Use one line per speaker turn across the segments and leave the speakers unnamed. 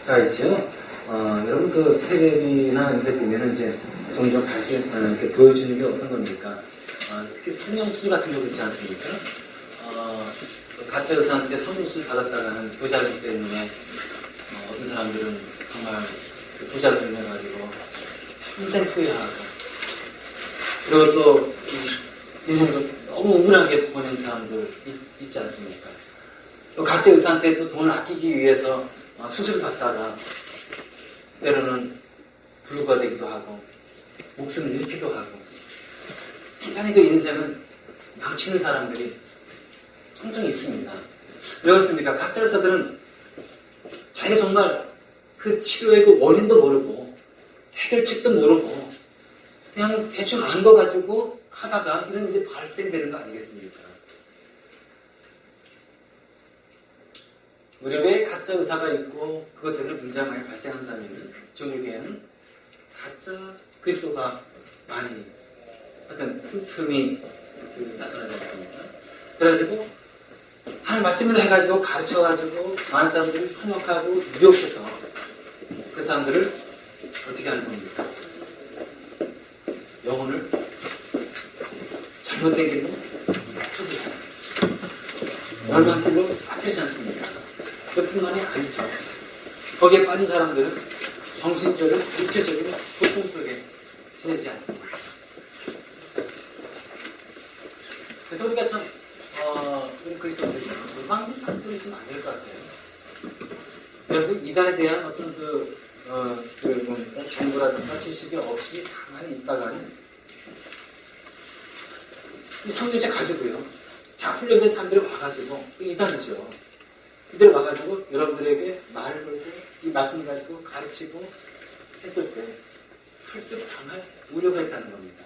있죠. 여러분 그 테레비나 이렇게 보면은 이제 종종 이렇게 보여주는 게 어떤 겁니까? 특히 성령술 같은 거 있지 않습니까? 가짜 의사한테 성령술 받았다가는 부작용 때문에 어떤 사람들은 정말 그 부작용을 해가지고 평생 후회하고, 그리고 또 인생도 너무 우울하게 보낸 사람들 있지 않습니까? 또 가짜 의사한테 또 돈을 아끼기 위해서 수술을 받다가 때로는 불구가 되기도 하고 목숨을 잃기도 하고, 굉장히 그 인생은 망치는 사람들이 종종 있습니다. 왜 그렇습니까? 가짜 의사들은 자기가 정말 그 치료의 그 원인도 모르고 해결책도 모르고 그냥 대충 안 거 가지고 하다가 이런 일이 발생되는 거 아니겠습니까? 무렵에 가짜 의사가 있고 그것 때문에 문제가 많이 발생한다면 종교계에는 가짜 그리스도가 많이 어떤 틈틈이 나타나지 않습니까? 그래가지고 하나님 말씀을 해가지고 가르쳐가지고 많은 사람들이 현혹하고 유혹해서 그 사람들을 어떻게 하는 겁니까? 영혼을 잘못된 길로 펴주지 않습니까? 얼마나 길로 빠뜨리지 않습니까? 그뿐만이 아니죠. 거기에 빠진 사람들은 정신적으로, 육체적으로 고통 속에 지내지 않습니다. 그래서 우리가 참 우리 그리스도인들이 음악을 삼키시면 안 될 것 같아요. 여러분 이단에 대한 어떤 정보라든가 지식이 없이 가만히 있다가는 이 성경책 가지고요. 자, 훈련된 사람들이 와가지고 이단이죠. 이들 와가지고 여러분들에게 말을 걸고 이 말씀 가지고 가르치고 했을 때 설득당할 우려가 있다는 겁니다.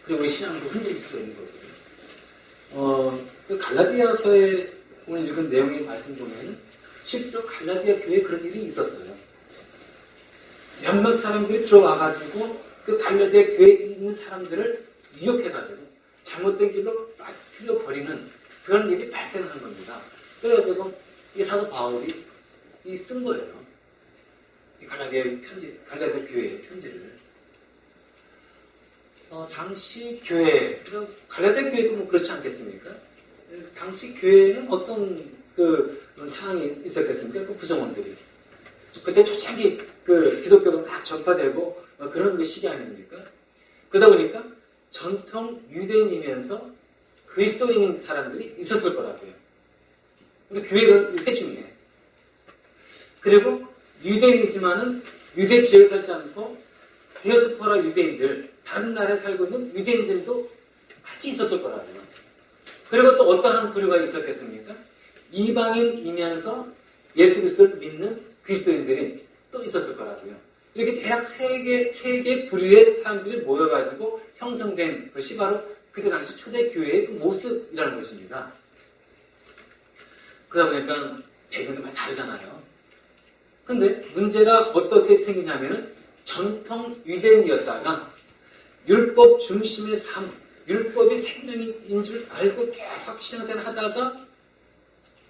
그리고 우리 신앙도 흔들릴 수가 있는 거거든요. 그 갈라디아서에 오늘 읽은 내용의 말씀 보면 실제로 갈라디아 교회에 그런 일이 있었어요. 몇몇 사람들이 들어와가지고 그 갈라디아 교회에 있는 사람들을 유혹해가지고 잘못된 길로 빠뜨려버리는 그런 일이 발생하는 겁니다. 그래가지고 이 사도 바울이 쓴 거예요. 이 갈라디아 교회의 편지를. 당시 교회, 갈라디아 교회도 뭐 그렇지 않겠습니까? 당시 교회는 어떤 상황이 있었겠습니까? 그 구성원들이. 그때 초창기 기독교가 막 전파되고 그런 시기 아닙니까? 그러다 보니까 전통 유대인이면서 그리스도인인 사람들이 있었을 거라고요. 우리 교회를 해중에. 그리고 유대인이지만은 유대 지역에 살지 않고 디아스포라 유대인들, 다른 나라에 살고 있는 유대인들도 같이 있었을 거라고요. 그리고 또 어떠한 부류가 있었겠습니까? 이방인이면서 예수 그리스도를 믿는 그리스도인들이 또 있었을 거라고요. 이렇게 대략 세 개 부류의 사람들이 모여가지고 형성된 것이 바로 그때 당시 초대교회의 그 모습이라는 것입니다. 그러다 보니까 배경도 많이 다르잖아요. 근데 문제가 어떻게 생기냐면은 전통 유대인이었다가 율법 중심의 삶, 율법이 생명인 줄 알고 계속 신앙생활 하다가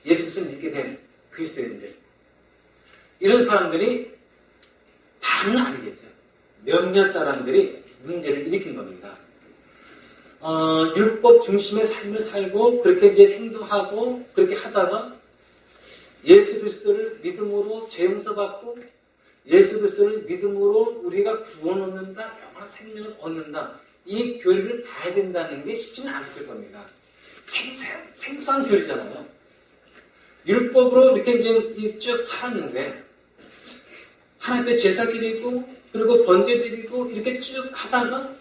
예수 그리스도를 믿게 된 그리스도인들. 이런 사람들이 다는 아니겠죠. 몇몇 사람들이 문제를 일으킨 겁니다. 율법 중심의 삶을 살고 그렇게 이제 행동하고 그렇게 하다가 예수 그리스도를 믿음으로 죄 용서받고 예수 그리스도를 믿음으로 우리가 구원 얻는다, 영원한 생명을 얻는다. 이 교리를 봐야 된다는 게 쉽지는 않았을 겁니다. 생소한 교리잖아요. 율법으로 이렇게 이제 쭉 살았는데 하나님 앞에 제사 드리고 그리고 번제 드리고 이렇게 쭉 하다가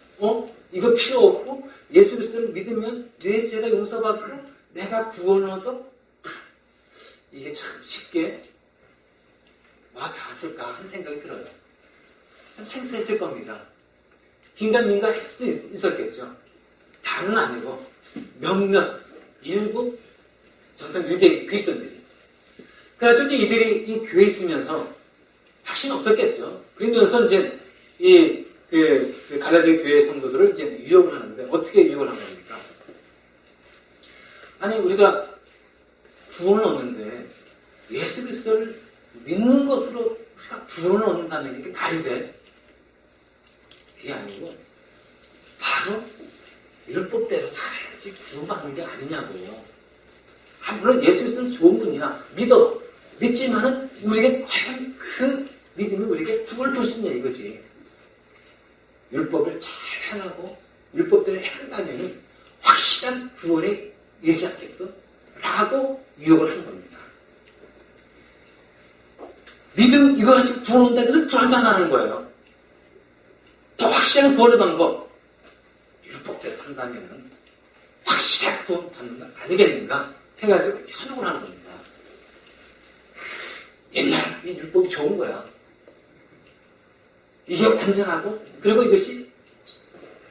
이거 필요 없고 예수 그리스도를 믿으면 내 죄가 용서받고 내가 구원을 얻어? 이게 참 쉽게 와 닿았을까 하는 생각이 들어요. 참 생소했을 겁니다. 긴가민가 할 수도 있었겠죠. 다는 아니고 몇몇 일부 전통 유대인 그리스도인들이. 그래서 이제 이들이 이 교회에 있으면서 확신 없었겠죠. 그러면서 이제 그 갈라디아 교회 성도들을 이제 유혹을 하는데 어떻게 유혹을 한 겁니까? 아니 우리가 구원을 얻는데 예수 그리스도를 믿는 것으로 우리가 구원을 얻는다는 게 말이 돼? 이게 아니고 바로 율법대로 살아야지 구원받는 게 아니냐고. 물론 예수 그리스도는 좋은 분이야. 믿지만은 우리에게 과연 그 믿음이 우리에게 구원을 줄 수 있냐 이거지. 율법을 잘 행하고 율법대로 행한다면 확실한 구원에 이르지 않겠어? 라고 유혹을 하는 겁니다. 믿음 이거 가지고 구원 온다는 것을 불안정하는 거예요. 더 확실한 구원의 방법, 율법대로 산다면 확실한 구원 받는 거 아니겠는가 해가지고 현혹을 하는 겁니다. 옛날 이 율법이 좋은 거야. 이게 완전하고 그리고 이것이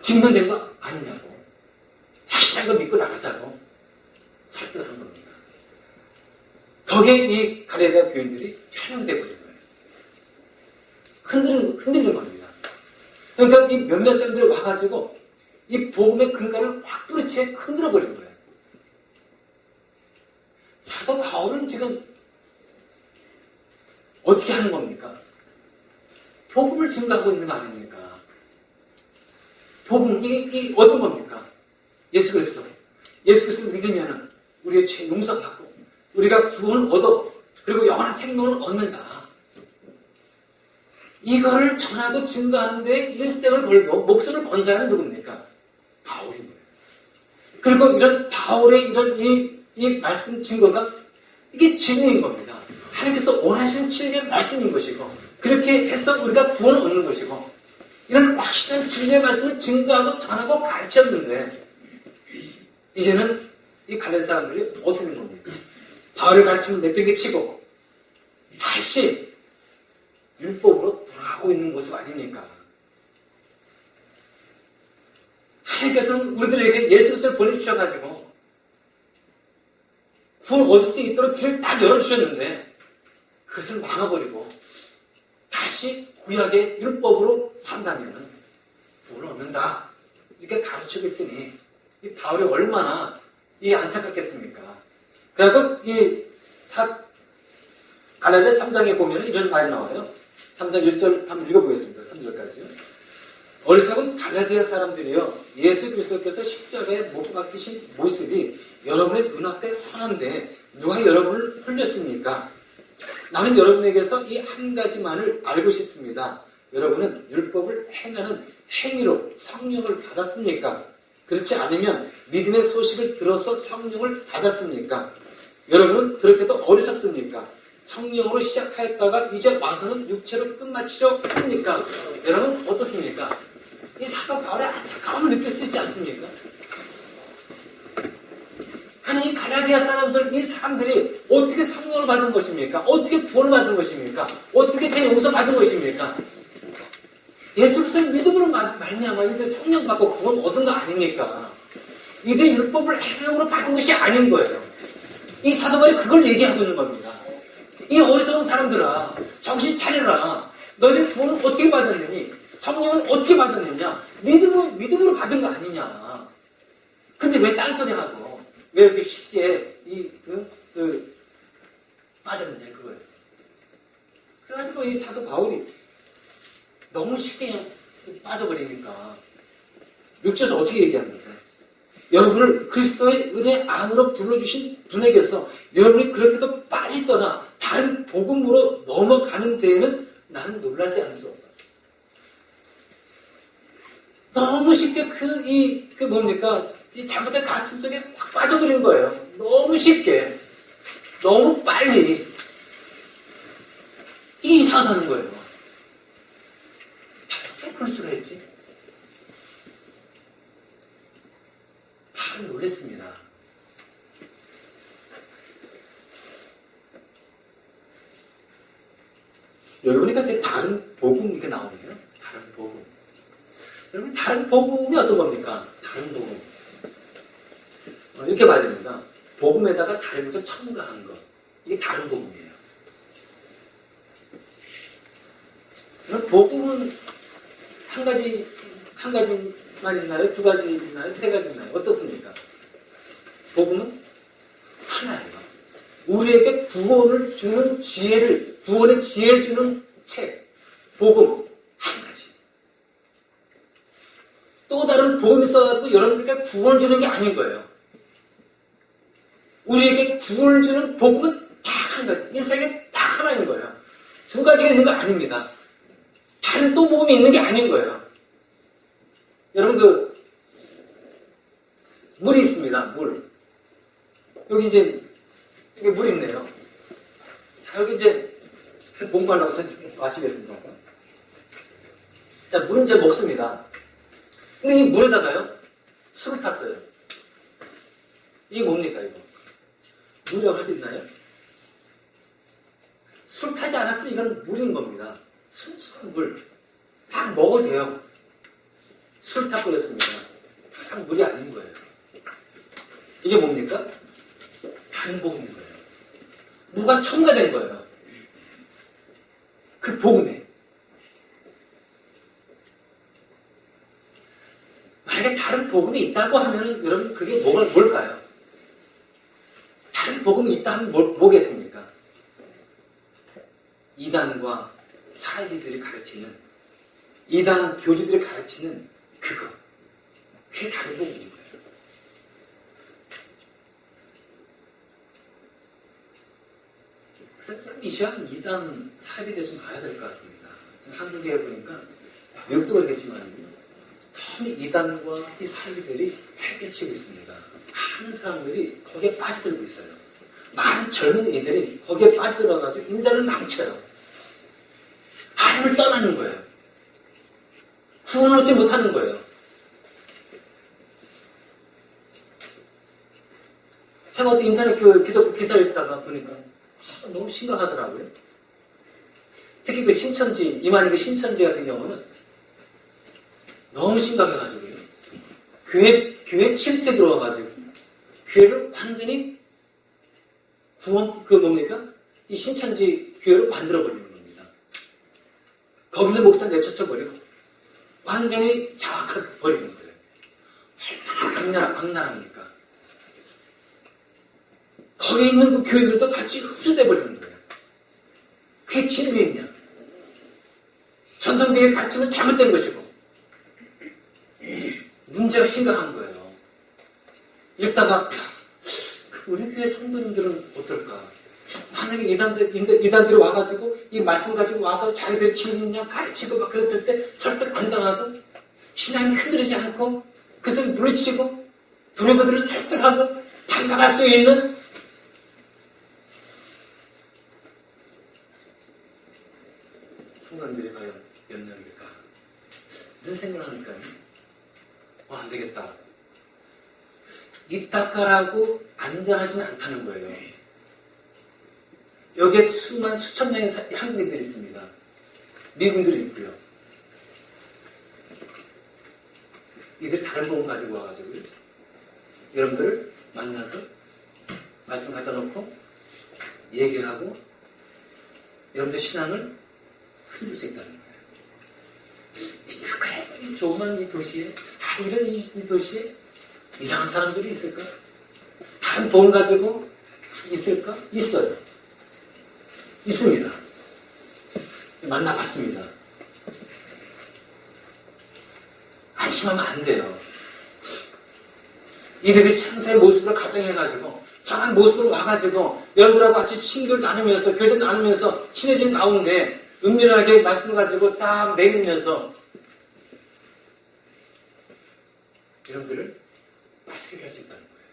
증명된 거 아니냐고. 확실한 거 믿고 나가자고 설득을 한 겁니다. 거기에 이 갈라디아 교인들이 현혹돼 버린 거예요. 흔들린 겁니다. 그러니까 이 몇몇 사람들이 와가지고 이 복음의 근간을 확 부딪혀 흔들어 버린 거예요. 사도 바울은 지금 어떻게 하는 겁니까? 복음을 증거하고 있는 거 아닙니까? 복음, 이게 어떤 겁니까? 예수 그리스도. 예수 그리스도를 믿으면은 우리의 죄 용서받고, 우리가 구원을 얻어, 그리고 영원한 생명을 얻는다. 이거를 전하고 증거하는데 일생을 걸고 목숨을 건 사람은 누굽니까? 바울입니다. 그리고 이런 바울의 이런 이 말씀 증거가 이게 진리인 겁니다. 하나님께서 원하시는 진리의 말씀인 것이고, 그렇게 해서 우리가 구원을 얻는 것이고, 이런 확실한 진리의 말씀을 증거하고 전하고 가르쳤는데, 이제는 이 갈라디아 사람들이 어떻게 된 겁니까? 바울의 가르침을 내팽개치고 다시 율법으로 돌아가고 있는 모습 아닙니까? 하나님께서는 우리들에게 예수 그리스도를 보내주셔가지고 구원 얻을 수 있도록 길을 딱 열어주셨는데 그것을 막아버리고 다시 구약의 율법으로 산다면 구원을 얻는다. 이렇게 가르치고 있으니 이 바울이 얼마나 안타깝겠습니까? 그리고 갈라디아 3장에 보면 이런 말이 나와요. 3장 1절 한번 읽어보겠습니다. 3절까지요. 어리석은 갈라디아 사람들이요, 예수 그리스도께서 십자가에 못 박히신 모습이 여러분의 눈앞에 선한데 누가 여러분을 흘렸습니까? 나는 여러분에게서 이 한 가지만을 알고 싶습니다. 여러분은 율법을 행하는 행위로 성령을 받았습니까? 그렇지 않으면 믿음의 소식을 들어서 성령을 받았습니까? 여러분은 그렇게도 어리석습니까? 성령으로 시작하였다가 이제 와서는 육체로 끝마치려 합니까? 여러분 어떻습니까? 이 사도 바울의 안타까움을 느낄 수 있지 않습니까? 아니 이 갈라디아 사람들, 이 사람들이 어떻게 성령을 받은 것입니까? 어떻게 구원을 받은 것입니까? 어떻게 제 용서 받은 것입니까? 예수 그리스도를 믿음으로 말미암아 이제 성령 받고 구원 얻은 거 아닙니까? 이게 율법을 행함으로 받은 것이 아닌 거예요. 이 사도 바울이 그걸 얘기하고 있는 겁니다. 이 어리석은 사람들아, 정신 차려라. 너희들 구원을 어떻게 받았느니? 성령을 어떻게 받았느냐? 믿음으로 받은 거 아니냐? 근데 왜 딴소리 하고 왜 이렇게 쉽게 빠졌느냐 그거예요. 그래가지고 이 사도 바울이 너무 쉽게 빠져버리니까 6절에서 어떻게 얘기합니까? 여러분을 그리스도의 은혜 안으로 불러주신 분에게서 여러분이 그렇게도 빨리 떠나 다른 복음으로 넘어가는 데에는 나는 놀라지 않을 수 없다. 너무 쉽게 이 잘못된 가르침 속에 확 빠져버리는 거예요. 너무 쉽게, 너무 빨리. 이게 이상하다는 거예요. 어떻게 그럴 수가 있지? 바로 놀랬습니다. 여기 보니까 다른 복음 이렇게 나오네요. 다른 복음. 여러분, 다른 복음이 어떤 겁니까? 다른 복음. 이렇게 봐야 됩니다. 복음에다가 다른 것을 첨가한 것. 이게 다른 복음이에요. 복음은 한 가지만 있나요? 두 가지 있나요? 세 가지 있나요? 어떻습니까? 복음은 하나예요. 우리에게 구원을 주는 지혜를, 구원의 지혜를 주는 책, 복음 한 가지. 또 다른 복음이 있어가지고 여러분들께 구원을 주는 게 아닌 거예요. 우리에게 구원을 주는 복음은 딱 한 가지. 인생에 딱 하나인 거예요. 두 가지가 있는 거 아닙니다. 다른 또 복음이 있는 게 아닌 거예요. 여러분 물이 있습니다. 물. 여기 이제 여기 물 있네요. 자, 여기 이제 목말라고 마시겠습니다. 자, 물은 이제 먹습니다. 근데 이 물에다가요, 술을 탔어요. 이게 뭡니까, 이거? 물이라고 할 수 있나요? 술 타지 않았으면 이건 물인 겁니다. 순수한 물. 막 먹어도 돼요. 술 타버렸습니다. 더 이상 물이 아닌 거예요. 이게 뭡니까? 다른 복음인 거예요. 누가 첨가된 거예요. 그 복음에. 만약에 다른 복음이 있다고 하면 여러분 그게 뭘까요? 다른 복음이 있다 하면 뭐겠습니까? 이단과 사이비들이 가르치는, 이단 교주들이 가르치는 그거. 그게 다른 복음인 거예요. 그래서 이 시간 이단 사이비에 대해서 좀 봐야 될 것 같습니다. 지금 한국에 보니까 미국도 그렇겠지만 너무 이단과 이 사이비들이 팽개치고 있습니다. 많은 사람들이 거기에 빠져들고 있어요. 많은 젊은 이들이 거기에 빠져들어가지고 인생을 망쳐요. 하나님을 떠나는 거예요. 구원 얻지 못하는 거예요. 제가 어떤 인터넷 기독교 기사를 읽다가 보니까 너무 심각하더라고요. 특히 그 신천지, 이만희 그 신천지 같은 경우는 너무 심각해가지고요. 교회 침투에 들어와가지고 교회를 완전히 이 신천지 교회를 만들어버리는 겁니다. 거기 있는 목사 내쫓아버리고 완전히 장악해 버리는 거예요. 얼마나 악랄합니까? 거기 있는 그 교인들도 같이 흡수돼 버리는 거예요. 그게 진리냐? 전통교회 가르침은 잘못된 것이고 문제가 심각한 거예요. 읽다가 우리 교회 성도님들은 어떨까? 만약에 이단들이 와가지고 이 말씀 가지고 와서 자기들이 진리냐 가르치고 막 그랬을 때 설득 안 당하고 신앙이 흔들리지 않고 그것을 물리치고 그들을 설득하고 반박할 수 있는 성도님들이 과연 몇 명일까? 이런 생각을 하니까 안 되겠다. 이따가라고 안전하지는 않다는 거예요. 여기에 수천 명의 한국인들이 있습니다. 미군들이 있고요. 이들이 다른 복음 가지고 와가지고 여러분들을 만나서 말씀 갖다 놓고 얘기하고 여러분들 신앙을 흔들 수 있다는 거예요. 그래, 이 조그만 이 도시에 이런 이 도시에 이상한 사람들이 있을까? 다른 돈 가지고 있을까? 있어요. 있습니다. 만나봤습니다. 안심하면 안 돼요. 이들이 천사의 모습을 가정해가지고 선한 모습으로 와가지고 여러분들하고 같이 친교를 나누면서 교제 나누면서 친해진 가운데 은밀하게 말씀을 가지고 딱 내밀면서 여러분들을 해결할 수 있다는 거예요.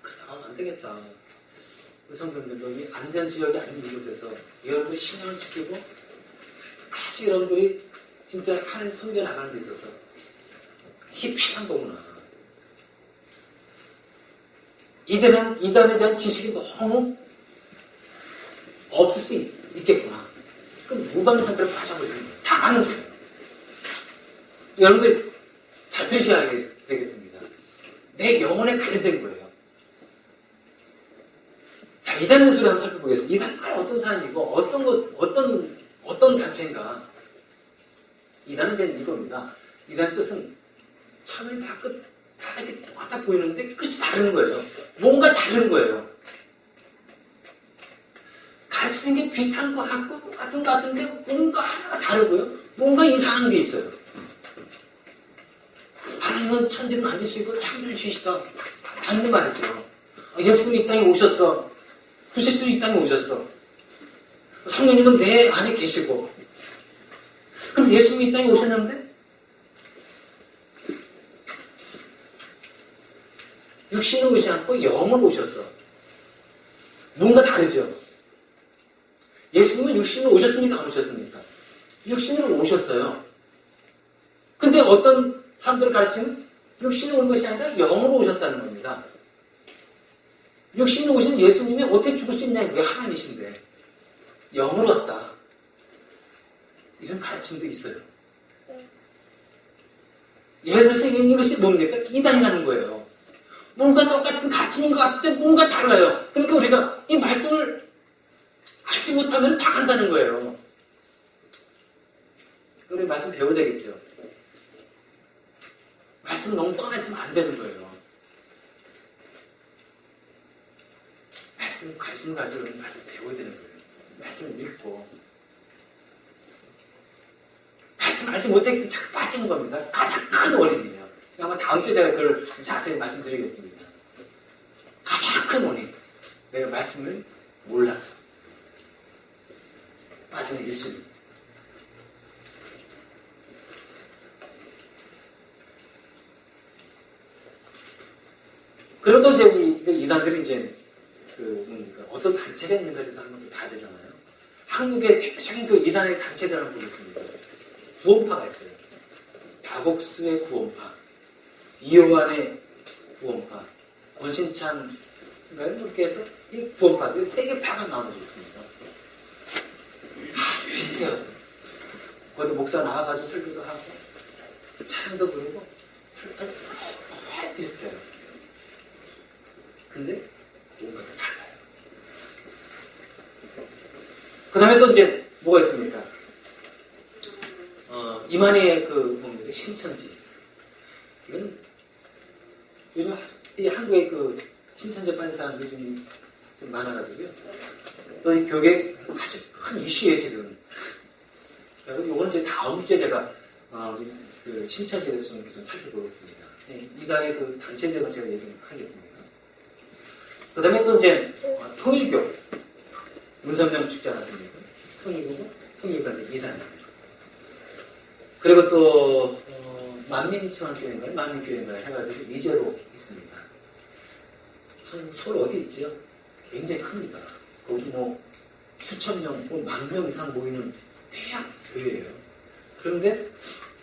그래서 안 되겠다. 성도님들도 이 안전지역이 아닌 이곳에서 여러분들이 신앙을 지키고 다시 여러분들이 진짜 하나님 섬겨 나가는 데 있어서 이게 필요한 거구나. 이단에 대한 지식이 너무 없을 수 있겠구나. 그럼 무방 상태로 빠져버리는 거예요. 다 아는 거예요. 여러분들이 잘 들으셔야 되겠습니다. 내 영혼에 관련된 거예요. 자, 이단의 소리 한번 살펴보겠습니다. 이단은 어떤 사람이고, 어떤 단체인가. 이단은 이제 이겁니다. 이단의 뜻은 처음에 다 끝, 다 이렇게 똑같아 보이는데 끝이 다른 거예요. 뭔가 다른 거예요. 가르치는 게 비슷한 거 같고 똑같은 거 같은데 뭔가 하나가 다르고요. 뭔가 이상한 게 있어요. 하나님은 천지를 만드시고 창조주시다. 맞는 말이죠. 예수님이 이 땅에 오셨어. 구세주도 이 땅에 오셨어. 성령님은 내 안에 계시고. 그럼 예수님이 이 땅에 오셨는데 육신으로 오지 않고 영으로 오셨어. 뭔가 다르죠. 예수님은 육신으로 오셨습니까? 안 오셨습니까? 육신으로 오셨어요. 근데 어떤 사람들을 가르치는 육신으로 온 것이 아니라 영으로 오셨다는 겁니다. 육신으로 오신 예수님이 어떻게 죽을 수 있냐? 왜 하나님이신데. 영으로 왔다. 이런 가르침도 있어요. 예를 들어서 이것이 뭡니까? 이단이라는 거예요. 뭔가 똑같은 가르치는 것 같은데 뭔가 달라요. 그러니까 우리가 이 말씀을 알지 못하면 당한다는 거예요. 우리 말씀 배워야 되겠죠. 말씀 너무 떠났으면 안 되는 거예요. 말씀 관심 가지고 말씀 배워야 되는 거예요. 말씀 읽고 말씀 알지 못해 자꾸 빠지는 겁니다. 가장 큰 원인이에요. 아마 다음 주에 제가 그걸 좀 자세히 말씀드리겠습니다. 가장 큰 원인. 내가 말씀을 몰라서 빠지는 1순위. 그러고 이제 우리 이단들이 이제 어떤 단체가 있는가에 대해서 한번 봐야 되잖아요. 한국의 대표적인 그 이단의 단체들 한번 보겠습니다. 구원파가 있어요. 박옥수의 구원파, 이효환의 구원파, 권신찬 이렇게 해서 이 구원파들이 세 개 파가 나눠져 있습니다. 아주 비슷해요. 거기도 목사 나와가지고 설교도 하고 찬양도 부르고 비슷해요. 근데 뭔가 달라요. 그 다음에 또 이제 뭐가 있습니까? 이만희의 그 뭡니까? 신천지. 이건 요즘 이 한국의 그 신천지 빠진 사람들이 좀 많아가지고요. 또 이 교계 아주 큰 이슈예요 지금. 이거는 이제 다음 주에 제가 그 신천지에 대해서 좀 살펴보겠습니다. 이단의 그 단체에 대해서 제가 얘기를 하겠습니다. 그 다음에 또 이제 통일교 문선명 축제 않았습니까? 통일교가 이제 이단입니다. 그리고 또 만민중앙교회인가요? 만민교회인가요? 해가지고 이제로 있습니다. 서울 어디 있죠? 굉장히 큽니다. 거기 뭐 수천 명, 뭐 만 명 이상 모이는 대형 교회예요. 그런데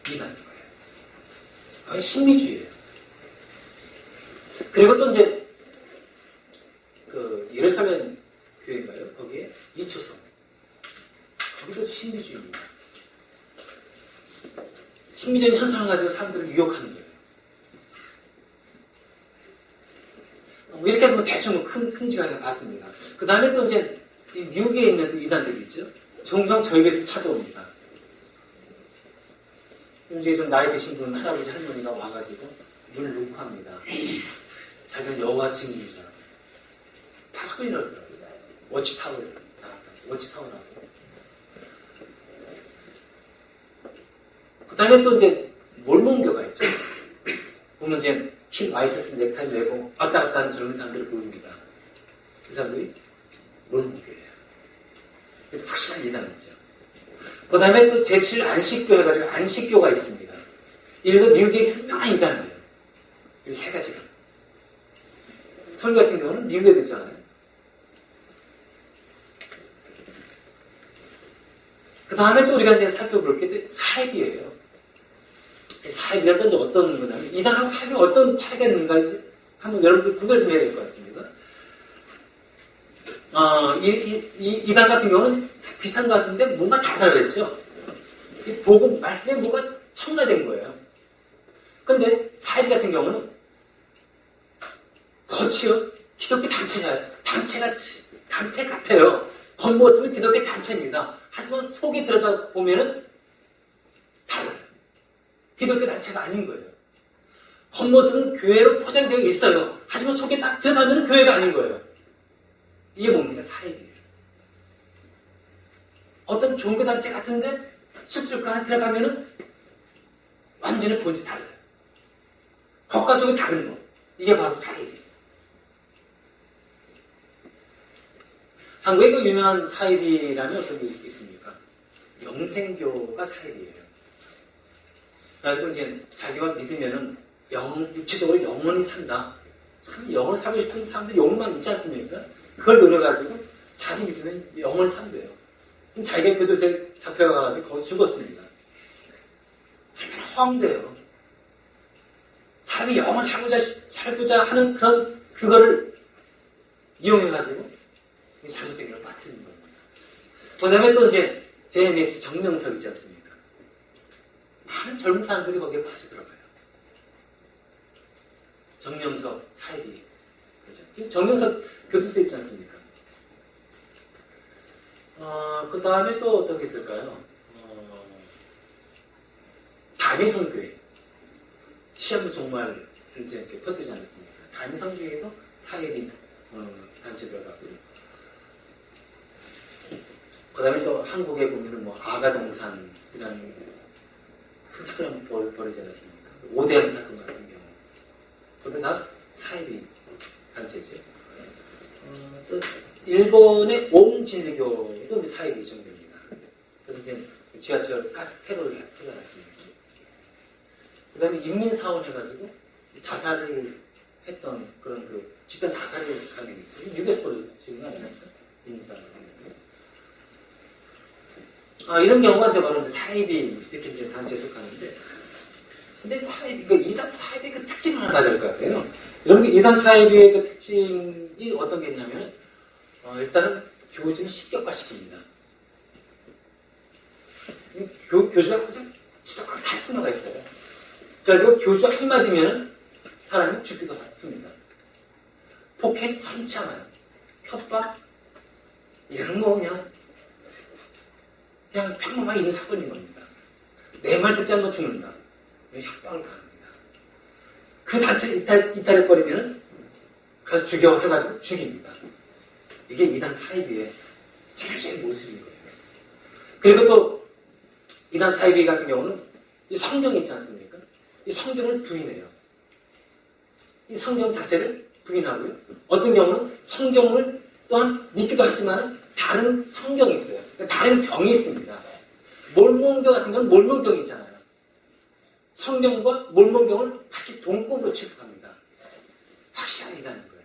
이단인 거예요. 거의 신비주의예요. 그리고 또 이제 그 예루살렘 교회인가요? 거기에 이초성. 거기도 신비주의입니다. 신비적인 현상을 가지고 사람들을 유혹하는 거예요. 이렇게 해서 대충 큰 큼직하게 봤습니다. 그 다음에 또 이제 미국에 있는 또 이단들이 있죠. 종종 저에게 찾아옵니다. 이제 좀 나이 드신 분, 할아버지, 할머니가 와가지고 문을 놓고 합니다. 자기는 여호와 증인이다. 파수꾼이라고 그러더라고요. 워치타워에서. 워치타워라고. 그 다음에 또 이제 몰몬교가 있죠. 보면 이제 흰 와이셔츠 넥타이 내고 왔다 갔다 하는 저런 사람들을 보입니다. 그 사람들이 몰몬교예요. 확실한 이단이죠. 그 다음에 또 제7 안식교 해가지고 안식교가 있습니다. 이거 미국의 유명한 이단이에요. 이 세 가지가. 설교 같은 경우는 미국에도 있잖아요. 그 다음에 또 우리가 이제 살펴볼 게 사입이에요. 사입이 어떤 거냐면 이단하고 사입이 어떤 차이가 있는가 한번 여러분들 구별 좀 해야 될 것 같습니다. 이단 같은 경우는 비슷한 것 같은데 뭔가 다르다 그랬죠. 보고 말씀에 뭐가 첨가된 거예요. 근데 사입 같은 경우는 겉이요 기독교 단체 같아요. 겉모습은 기독교 단체입니다. 하지만 속에 들여다 보면은 달라요. 기독교 단체가 아닌 거예요. 겉모습은 교회로 포장되어 있어요. 하지만 속에 딱 들어가면 교회가 아닌 거예요. 이게 뭡니까? 사입이에요. 어떤 종교단체 같은데 실제로 그 안에 들어가면은 완전히 본질이 달라요. 겉과 속이 다른 거. 이게 바로 사입이에요. 한국에 그 유명한 사입이라면 어떤 게 있습니까? 영생교가 사입이에요. 그래서 이제 자기가 믿으면은 육체적으로 영원히 산다. 참 영원히 살고 싶은 사람들이 욕망 있지 않습니까? 그걸 노려가지고 자기 믿으면 영원히 산대요. 자기가 교도소에 잡혀가가지고 거기 죽었습니다. 얼마나 허황돼요. 사람이 영원히 살고자 하는 그거를 이용해가지고 잘못된 걸 빠뜨리는 겁니다. 그 다음에 또 이제 JMS 정명석 있지 않습니까? 많은 젊은 사람들이 거기에 빠져들어가요. 정명석 사이비. 그렇죠? 정명석 교도소 있지 않습니까? 그 다음에 또 어떤 게 있을까요? 다미성교회. 시험도 정말 이제 이렇게 퍼뜨리지 않았습니까? 다미성교회도 사이비 단체 들어가고요. 그 다음에 또 한국에 보면은 뭐 아가동산이라는 큰 사건을 벌이지 않았습니까? 오대양 사건 같은 경우. 그것도 다 사이비 단체죠. 또 일본의 옴진리교도 사이비 정도입니다. 그래서 이제 지하철 가스 테러를 하지 않았습니까? 그 다음에 인민사원 해가지고 자살을 했던 그런 그 집단 자살을 하는 게 있어요. 미국에서 벌어지는 거 아닙니까? 인민사원. 이런 경우가 이제 바로 사이비 이렇게 이제 단체에 속하는데, 근데 사이비, 그 이단 사이비의 그 특징을 하나 가질 것 같아요. 이런 게 이단 사이비의 그 특징이 어떤 게 있냐면, 일단은 교주를 식격화시킵니다. 교주가 항상 지독한 카리스마가 있어요. 그래서 교주 한마디면 사람이 죽기도 합니다. 폭행 사진치 않아요. 협박, 이런 거 그냥 평범하게 있는 사건인 겁니다. 내 말 듣지 않고 죽는다. 협박을 가합니다. 그 단체를 이탈해버리면 가서 해가지고 죽입니다. 이게 이단 사이비의 제일 모습인 거예요. 그리고 또 이단 사이비 같은 경우는 이 성경 있지 않습니까? 이 성경을 부인해요. 이 성경 자체를 부인하고요. 어떤 경우는 성경을 또한 믿기도 하지만 다른 성경이 있어요. 다른 경이 있습니다. 몰몬교 같은 건 몰몬경이 있잖아요. 성경과 몰몬경을 같이 동급으로 취급합니다. 확실하게 있다는 거예요.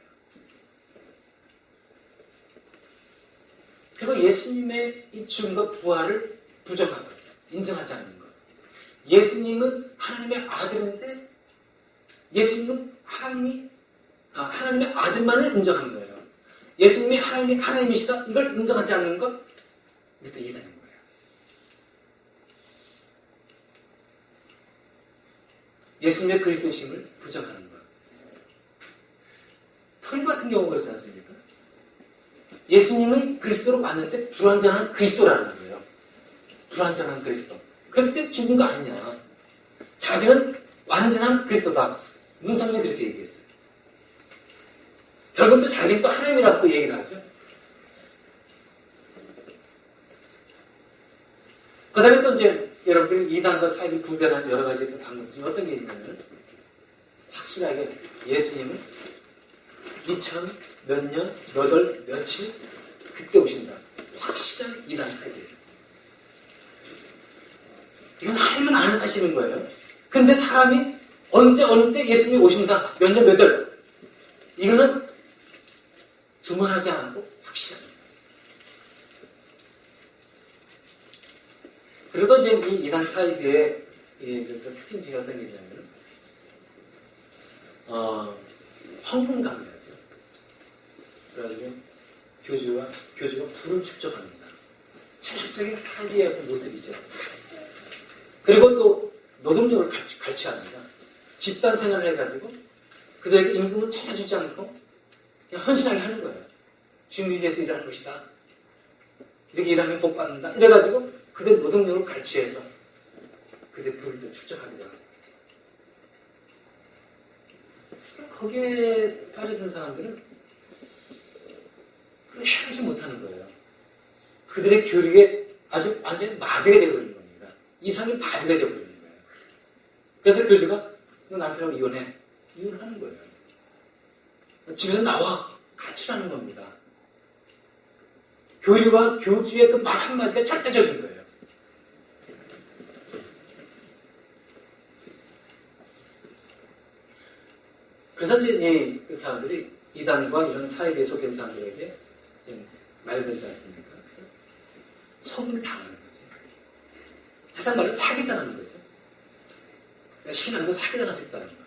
그리고 예수님의 이 죽음과 부활을 부정하고 인정하지 않는 것. 예수님은 하나님의 아들인데 예수님은 하나님의 아들만을 인정하는 거예요. 예수님이 하나님이시다. 이걸 인정하지 않는 것, 이것도 이단인 거예요. 예수님의 그리스도심을 부정하는 것. 토임 같은 경우 그렇지 않습니까? 예수님은 그리스도로 왔는데 불완전한 그리스도라는 거예요. 불완전한 그리스도. 그렇기 때문에 죽은 거 아니냐. 자기는 완전한 그리스도다. 문상면이 이렇게 얘기했어요. 결국 또 자기는 또 하나님이라고 또 얘기를 하죠. 그 다음에 또 이제 여러분들이 이단과 사이비 구별하는 여러 가지 그 방법 중에 어떤 게 있냐면 확실하게 예수님은 2000 몇 년, 몇 월, 며칠 그때 오신다. 확실한 이단 사이비예요. 이건 하나님은 아는 사실인 거예요. 근데 사람이 언제 어느 때 예수님이 오신다. 몇 년, 몇 월. 이거는 두말하지 않고 확실합니다. 그리고 이제 이 이단 사이비의 특징 중에 어떤 게 있냐면, 황금감이라죠. 그래가지고 교주가 불을 축적합니다. 전형적인 사이비의 모습이죠. 그리고 또 노동력을 갈취합니다. 집단 생활을 해가지고 그들에게 임금은 전혀 주지 않고 그냥 헌신하게 하는 거예요. 주님을 위해서 일할 것이다. 이렇게 일하면 복 받는다. 이래가지고 그들 노동력을 갈취해서 그들 불을 또 축적하기도 하고. 거기에 빠져든 사람들은 헤어지지 못하는 거예요. 그들의 교육에 아주 완전히 마비가 되어버리는 겁니다. 이성이 마비가 되어버리는 거예요. 그래서 교주가 너 남편하고 이혼해. 이혼을 하는 거예요. 집에서 나와. 가출하는 겁니다. 교류와 교주의 그 말 한마디가 절대적인 거예요. 그래서 이제 그 사람들이 이단과 이런 사회에 속한 사람들에게 말이 되지 않습니까? 속임을 당하는 거죠. 세상 말로 사기당하는 거죠. 신앙도 사기당할 수 있다는 거예요.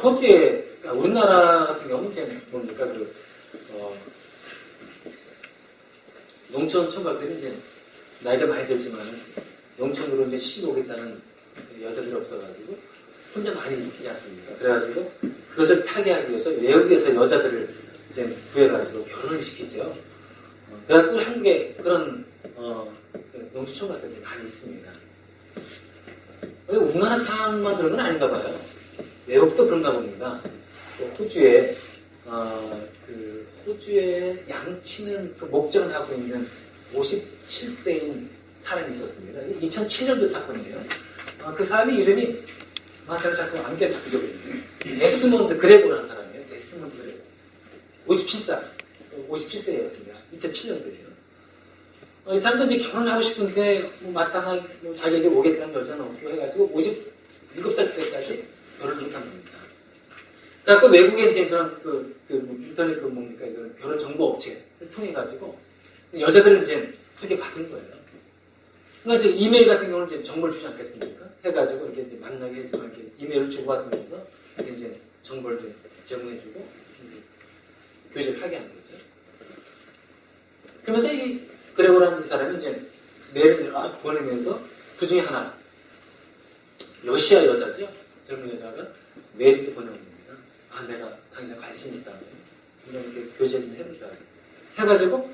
호주에, 우리나라 같은 경우는 이제 뭡니까, 농촌 총각들이 이제 나이가 많이 들지만 농촌으로 이제 시집 오겠다는 여자들이 없어가지고 혼자 많이 있지 않습니까? 그래가지고 그것을 타개하기 위해서 외국에서 여자들을 이제 구해가지고 결혼을 시키죠. 그래갖고 한국에 그런 농촌 총각들이 많이 있습니다. 우리나라 상황만 그런 건 아닌가 봐요. 외국도 그런가 봅니다. 호주에 호주에 양치는 그 목적을 하고 있는 57세인 사람이 있었습니다. 2007년도 사건이에요. 그 사람의 이름이 제가 자꾸 안개 자꾸 적어있네요. 데스몬드 그레고라는 사람이에요. 데스몬드 그레고. 57세였습니다. 2007년도에요. 이 사람도 이제 결혼하고 싶은데 마땅한 자기에게 오겠다는 여자는 없고 해가지고 57살 때까지 결혼을 못한 겁니다. 그래서 외국에 이제 그런 인터넷 뭡니까 이런 결혼 정보 업체를 통해 가지고 여자들을 이제 소개받은 거예요. 그러니까 이제 이메일 같은 경우는 이제 정보를 주지 않겠습니까? 해가지고 이렇게 이제 만나게 해주고 이렇게 이메일을 주고받으면서 이제 정보를 이제 제공해주고 교제를 하게 하는 거죠. 그러면서 이 그레고라는 이 사람이 이제 메일을 보내면서 그 중에 하나 러시아 여자죠. 젊은 여자가 메일을 보내옵니다. 내가 당장 관심이 있다. 이렇게 교제 좀 해보자. 해가지고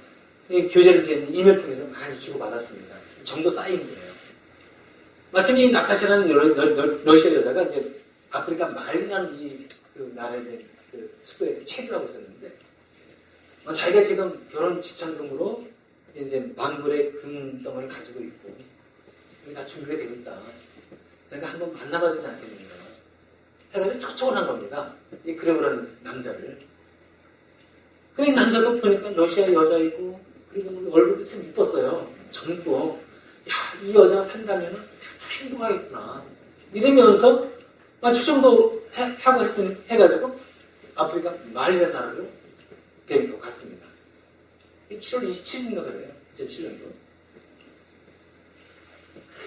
이 교제를 이제 이메일 통해서 많이 주고받았습니다. 정도 쌓인 거예요. 마침 이 나타샤라는 러시아 여자가 이제 아프리카 말이라는 그 나라의 그 수도에 체류하고 있었는데 자기가 지금 결혼 지참금으로 이제 만불의 금덩어리를 가지고 있고 다 준비가 되고 있다. 그러니까 한번 만나봐야 되지 않겠는가. 해가지고 초청을 한 겁니다. 이 그레고라는 남자를. 그 남자도 보니까 러시아 여자이고 그리고 얼굴도 참 이뻤어요. 젊고 이 여자가 산다면 참 행복하겠구나. 이러면서 초청도 하고 해가지고 아프리카 말리아 나라로 데리고 갔습니다. 7월 27일인가 그래요. 2007년도.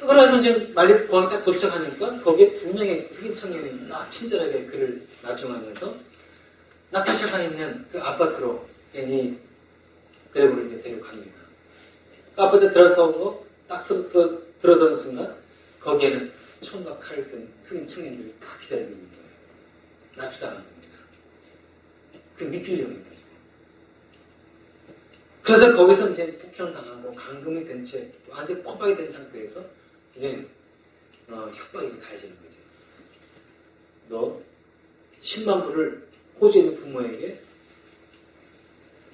그래서 이제 거기 딱 도착하니까 거기에 두 명의 흑인 청년이 친절하게 그를 맞춤하면서 나타샤가 있는 그 아파트로 괜히 그레고를 이제 데려갑니다. 그 아파트에 들어서고 딱 들어서는 순간 거기에는 총과 칼을 든 흑인 청년들이 다 기다리고 있는 거예요. 납치당한 겁니다. 그 미필령인 거죠. 그래서 거기서 이제 폭행을 당하고 감금이 된 채 완전히 포박이 된 상태에서 이제 협박이 가해지는 거죠. 너 10만 불을 호주에 있는 부모에게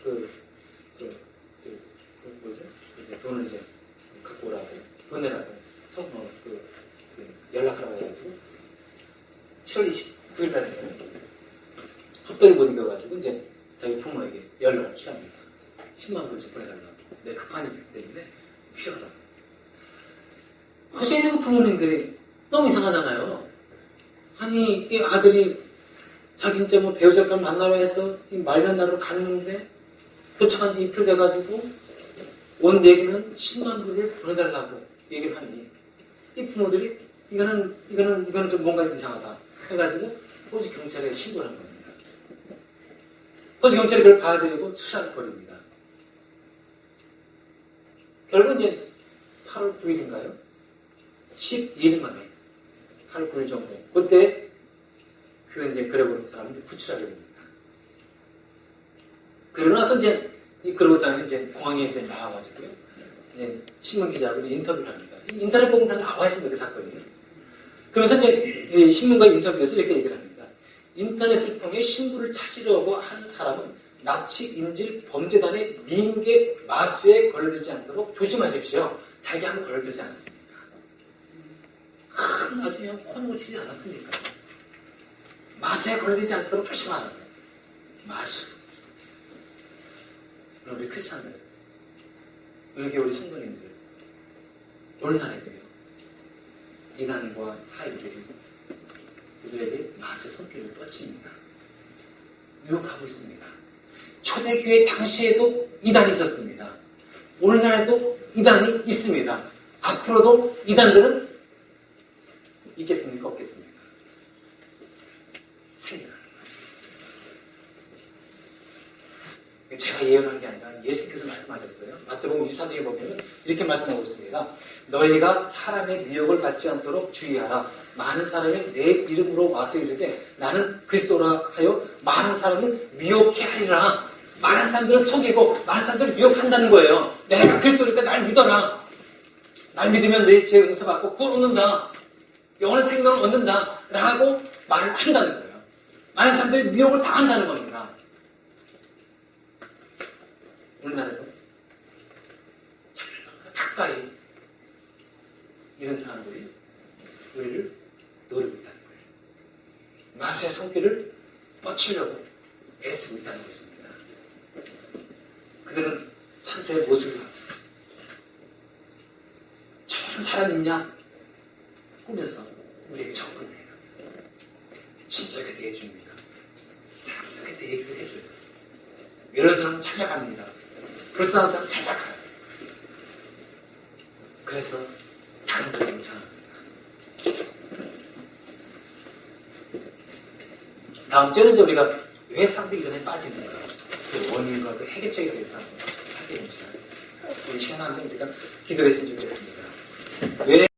돈을 이제 갖고 오라고 보내라고 연락하라고 해가지고 7월 29일 날에 협박이 못 이겨가지고 이제 자기 부모에게 연락을 취합니다. 10만 불 좀 보내달라고. 내 급한 일이기 때문에 필요하다. 호주에 있는 그 부모님들이 너무 이상하잖아요. 아니, 이 아들이 자기 진짜 뭐 배우자감 만나러 해서 이 말년 나라로 갔는데 도착한 지 이틀 돼가지고 온 얘기는 10만 불을 보내달라고 얘기를 하니 이 부모들이 이거는 좀 뭔가 이상하다 해가지고 호주 경찰에 신고를 한 겁니다. 호주 경찰이 그걸 받아들이고 수사를 벌입니다. 결국 이제 8월 9일인가요? 12일 만에 8월 9일 정도 그때 그 이제 그레고르 사람이 구출하게 됩니다. 그러고 나서 이제 이 그레고르 사람이 이제 공항에 이제 나와가지고요. 신문 기자하고 인터뷰를 합니다. 인터넷 보면 다 나와 있습니다. 그 사건이. 그러면서 이제 이 신문과 인터뷰에서 이렇게 얘기를 합니다. 인터넷을 통해 신부를 찾으려고 하는 사람은 나치 인질 범죄단의 미인계 마수에 걸려들지 않도록 조심하십시오. 자기 한번 걸려들지 않았습니까? 아주 그냥 콘을 치지 않았습니까? 마수에 걸려들지 않도록 조심하라. 마수. 우리 크리스찬들, 여기 우리 성도님들, 오늘날에도요, 이단과 사이들이 그들에게 마수 손길을 뻗칩니다. 유혹하고 있습니다. 초대교회 당시에도 이단이 있었습니다. 오늘날에도 이단이 있습니다. 앞으로도 이단들은 있겠습니까? 없겠습니까? 생겨나는 거예요. 제가 예언한 게 아니라 예수께서 말씀하셨어요. 마태복음 24장에 보면 이렇게 말씀하고 있습니다. 너희가 사람의 미혹을 받지 않도록 주의하라. 많은 사람이 내 이름으로 와서 이르되 나는 그리스도라 하여 많은 사람을 미혹해 하리라. 많은 사람들을 속이고 많은 사람들을 미혹한다는 거예요. 내가 그리스도니까 날 믿어라. 날 믿으면 내 죄 용서받고 구원 얻는다. 영원한 생명을 얻는다. 라고 말을 한다는 거예요. 많은 사람들이 미혹을 당한다는 겁니다. 우리나라도 가까이 이런 사람들이 우리를 노리고 있다는 거예요. 마수의 손길을 뻗치려고 애쓰고 있다는 것입니다. 그들은 천사의 모습을 하고 저런 사람이냐 꾸며서 우리에게 접근해요. 진짜게 대해줍니다. 사랑스럽게 대해줘요. 이런 사람 찾아갑니다. 불쌍한 사람 찾아가요. 그래서 다른 걸 괜찮합니다. 다음 주에는 우리가 왜 사람들이 이전에 빠지는가, 그 원인과 그 해결책에 대해서 살펴보시기 바랍니다. 우리 시간 한번 우리가 기도했으면 좋겠습니다. 왜